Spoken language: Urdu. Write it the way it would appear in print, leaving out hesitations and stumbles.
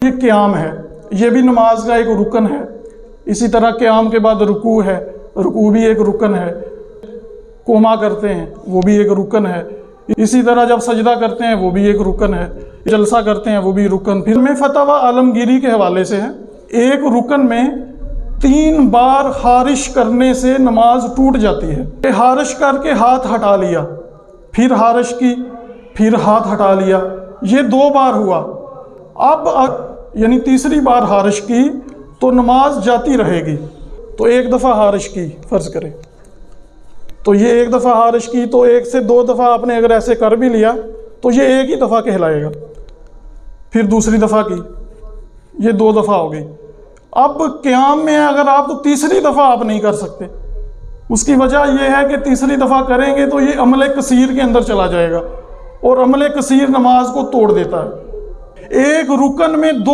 یہ قیام ہے، یہ بھی نماز کا ایک رکن ہے۔ اسی طرح قیام کے بعد رکوع ہے، رکوع بھی ایک رکن ہے۔ قوما کرتے ہیں وہ بھی ایک رکن ہے۔ اسی طرح جب سجدہ کرتے ہیں وہ بھی ایک رکن ہے۔ جلسہ کرتے ہیں وہ بھی رکن۔ پھر میں فتاوی عالمگیری کے حوالے سے ہے، ایک رکن میں 3 بار خارش کرنے سے نماز ٹوٹ جاتی ہے۔ خارش کر کے ہاتھ ہٹا لیا، پھر خارش کی، پھر ہاتھ ہٹا لیا، یہ 2 بار ہوا۔ اب یعنی تیسری بار خارش کی تو نماز جاتی رہے گی۔ تو ایک دفعہ خارش کی فرض کریں، تو یہ ایک دفعہ خارش کی تو 1 سے 2 دفعہ آپ نے اگر ایسے کر بھی لیا تو یہ ایک ہی دفعہ کہلائے گا۔ پھر دوسری دفعہ کی، یہ 2 دفعہ ہو گئی۔ اب قیام میں اگر آپ تو تیسری دفعہ آپ نہیں کر سکتے، اس کی وجہ یہ ہے کہ تیسری دفعہ کریں گے تو یہ عمل کثیر کے اندر چلا جائے گا، اور عمل کثیر نماز کو توڑ دیتا ہے۔ ایک رکن میں 2